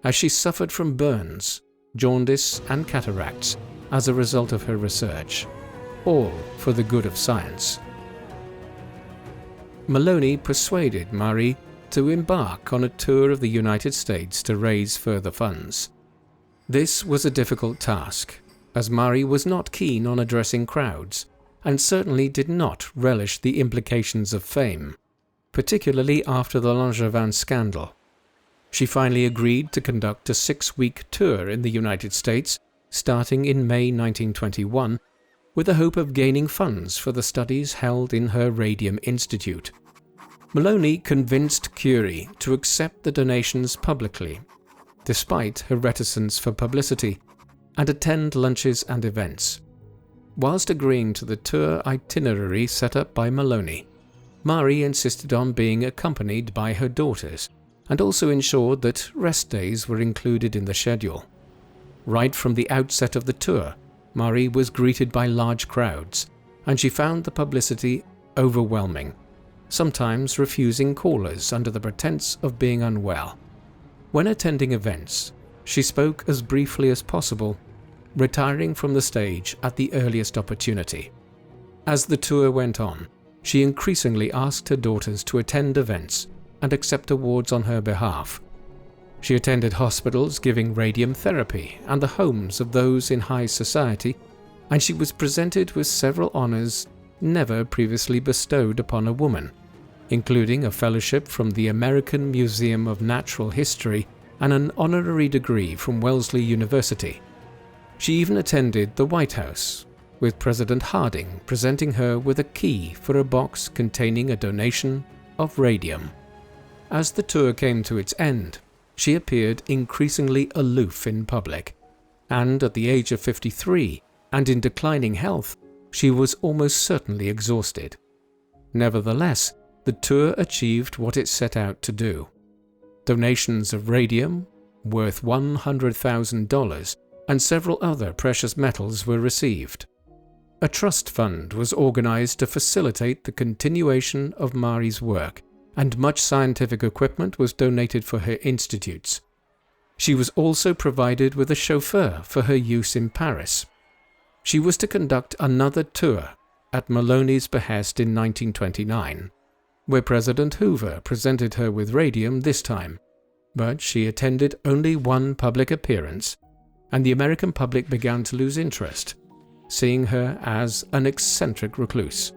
[SPEAKER 1] as she suffered from burns, jaundice and cataracts as a result of her research, all for the good of science. Maloney persuaded Marie to embark on a tour of the United States to raise further funds. This was a difficult task, as Marie was not keen on addressing crowds, and certainly did not relish the implications of fame, particularly after the Langevin scandal. She finally agreed to conduct a 6-week tour in the United States, starting in May 1921, with the hope of gaining funds for the studies held in her Radium Institute. Maloney convinced Curie to accept the donations publicly, despite her reticence for publicity, and attend lunches and events. Whilst agreeing to the tour itinerary set up by Maloney, Marie insisted on being accompanied by her daughters, and also ensured that rest days were included in the schedule. Right from the outset of the tour, Marie was greeted by large crowds, and she found the publicity overwhelming, sometimes refusing callers under the pretense of being unwell. When attending events, she spoke as briefly as possible, retiring from the stage at the earliest opportunity. As the tour went on, she increasingly asked her daughters to attend events and accept awards on her behalf. She attended hospitals giving radium therapy and the homes of those in high society, and she was presented with several honors never previously bestowed upon a woman, including a fellowship from the American Museum of Natural History and an honorary degree from Wellesley University. She even attended the White House, with President Harding presenting her with a key for a box containing a donation of radium. As the tour came to its end, she appeared increasingly aloof in public, and at the age of 53 and in declining health, she was almost certainly exhausted. Nevertheless, the tour achieved what it set out to do. Donations of radium, worth $100,000, and several other precious metals were received. A trust fund was organized to facilitate the continuation of Marie's work, and much scientific equipment was donated for her institutes. She was also provided with a chauffeur for her use in Paris. She was to conduct another tour at Maloney's behest in 1929, where President Hoover presented her with radium this time, but she attended only one public appearance, and the American public began to lose interest, seeing her as an eccentric recluse.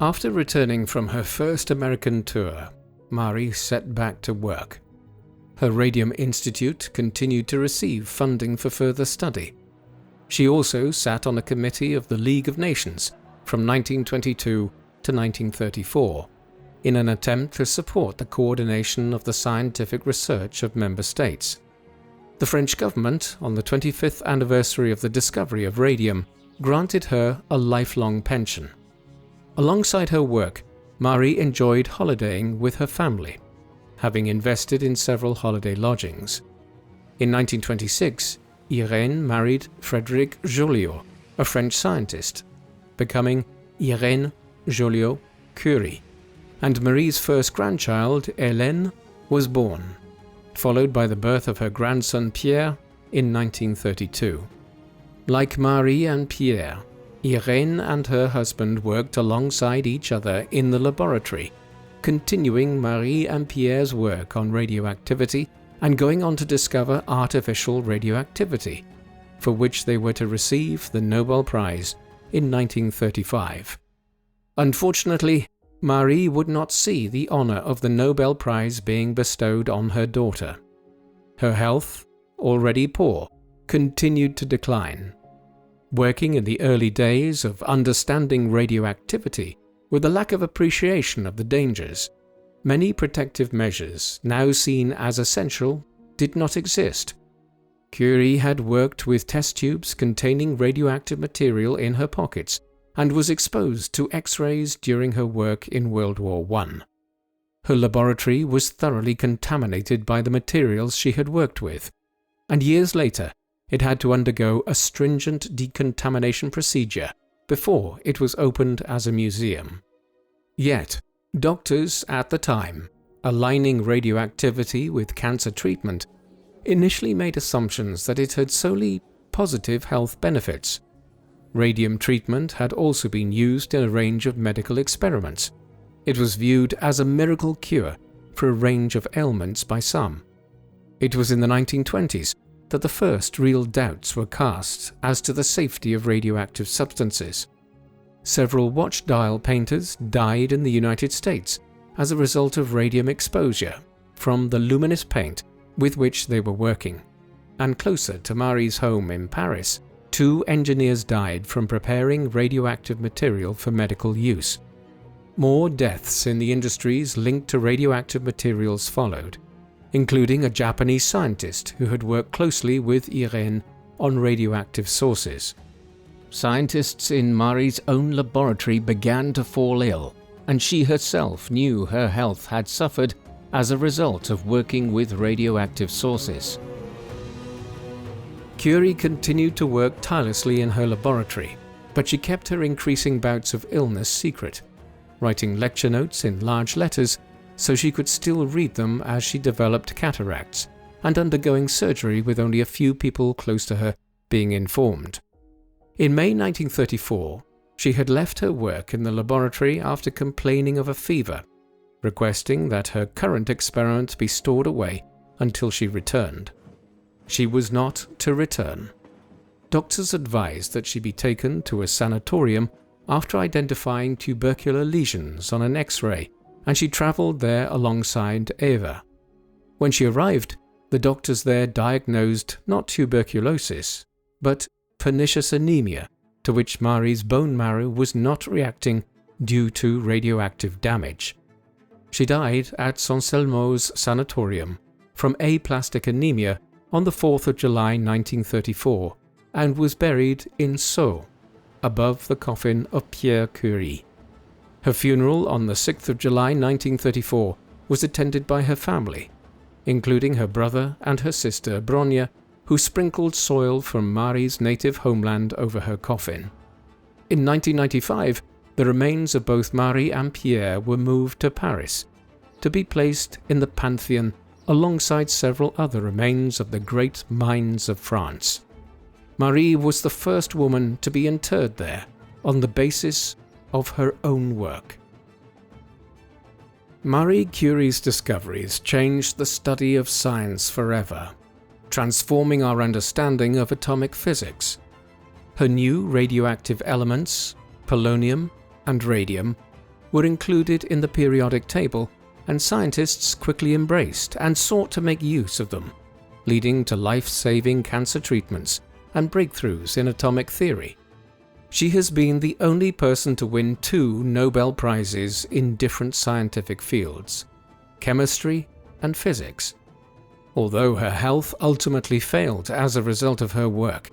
[SPEAKER 1] After returning from her first American tour, Marie set back to work. Her Radium Institute continued to receive funding for further study. She also sat on a committee of the League of Nations from 1922 to 1934 in an attempt to support the coordination of the scientific research of member states. The French government, on the 25th anniversary of the discovery of radium, granted her a lifelong pension. Alongside her work, Marie enjoyed holidaying with her family, having invested in several holiday lodgings. In 1926, Irène married Frédéric Joliot, a French scientist, becoming Irène Joliot Curie, and Marie's first grandchild, Hélène, was born, followed by the birth of her grandson Pierre in 1932. Like Marie and Pierre, Irène and her husband worked alongside each other in the laboratory, continuing Marie and Pierre's work on radioactivity and going on to discover artificial radioactivity, for which they were to receive the Nobel Prize in 1935. Unfortunately, Marie would not see the honor of the Nobel Prize being bestowed on her daughter. Her health, already poor, continued to decline. Working in the early days of understanding radioactivity with a lack of appreciation of the dangers, many protective measures now seen as essential did not exist. Curie had worked with test tubes containing radioactive material in her pockets and was exposed to X-rays during her work in World War I. Her laboratory was thoroughly contaminated by the materials she had worked with, and years later it had to undergo a stringent decontamination procedure before it was opened as a museum. Yet, doctors at the time, aligning radioactivity with cancer treatment, initially made assumptions that it had solely positive health benefits. Radium treatment had also been used in a range of medical experiments. It was viewed as a miracle cure for a range of ailments by some. It was in the 1920s that the first real doubts were cast as to the safety of radioactive substances. Several watch dial painters died in the United States as a result of radium exposure from the luminous paint with which they were working. And closer to Marie's home in Paris, 2 engineers died from preparing radioactive material for medical use. More deaths in the industries linked to radioactive materials followed, including a Japanese scientist who had worked closely with Irène on radioactive sources. Scientists in Marie's own laboratory began to fall ill, and she herself knew her health had suffered as a result of working with radioactive sources. Curie continued to work tirelessly in her laboratory, but she kept her increasing bouts of illness secret, writing lecture notes in large letters so she could still read them as she developed cataracts, and undergoing surgery with only a few people close to her being informed. In May 1934, she had left her work in the laboratory after complaining of a fever, requesting that her current experiment be stored away until she returned. She was not to return. Doctors advised that she be taken to a sanatorium after identifying tubercular lesions on an X-ray, and she travelled there alongside Eva. When she arrived, the doctors there diagnosed not tuberculosis, but pernicious anemia, to which Marie's bone marrow was not reacting due to radioactive damage. She died at Sanselmo's sanatorium from aplastic anemia on the 4th of July 1934 and was buried in Sceaux, above the coffin of Pierre Curie. Her funeral on the 6th of July 1934 was attended by her family, including her brother and her sister Bronya, who sprinkled soil from Marie's native homeland over her coffin. In 1995, the remains of both Marie and Pierre were moved to Paris, to be placed in the Pantheon alongside several other remains of the great minds of France. Marie was the first woman to be interred there on the basis of her own work. Marie Curie's discoveries changed the study of science forever, transforming our understanding of atomic physics. Her new radioactive elements, polonium and radium, were included in the periodic table, and scientists quickly embraced and sought to make use of them, leading to life-saving cancer treatments and breakthroughs in atomic theory. She has been the only person to win 2 Nobel Prizes in different scientific fields, chemistry and physics. Although her health ultimately failed as a result of her work,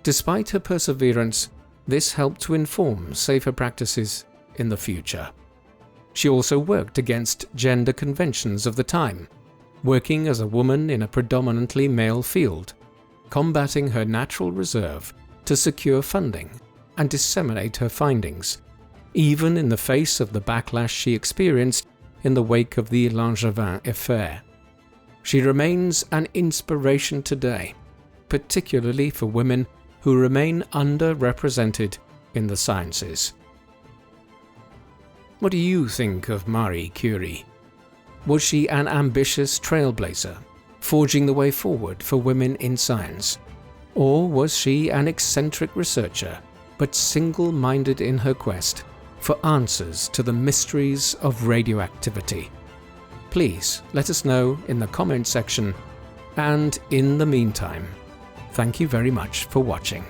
[SPEAKER 1] despite her perseverance, this helped to inform safer practices in the future. She also worked against gender conventions of the time, working as a woman in a predominantly male field, combating her natural reserve to secure funding and disseminate her findings, even in the face of the backlash she experienced in the wake of the Langevin affair. She remains an inspiration today, particularly for women who remain underrepresented in the sciences. What do you think of Marie Curie? Was she an ambitious trailblazer, forging the way forward for women in science? Or was she an eccentric researcher, but single-minded in her quest for answers to the mysteries of radioactivity? Please let us know in the comment section, and in the meantime, thank you very much for watching.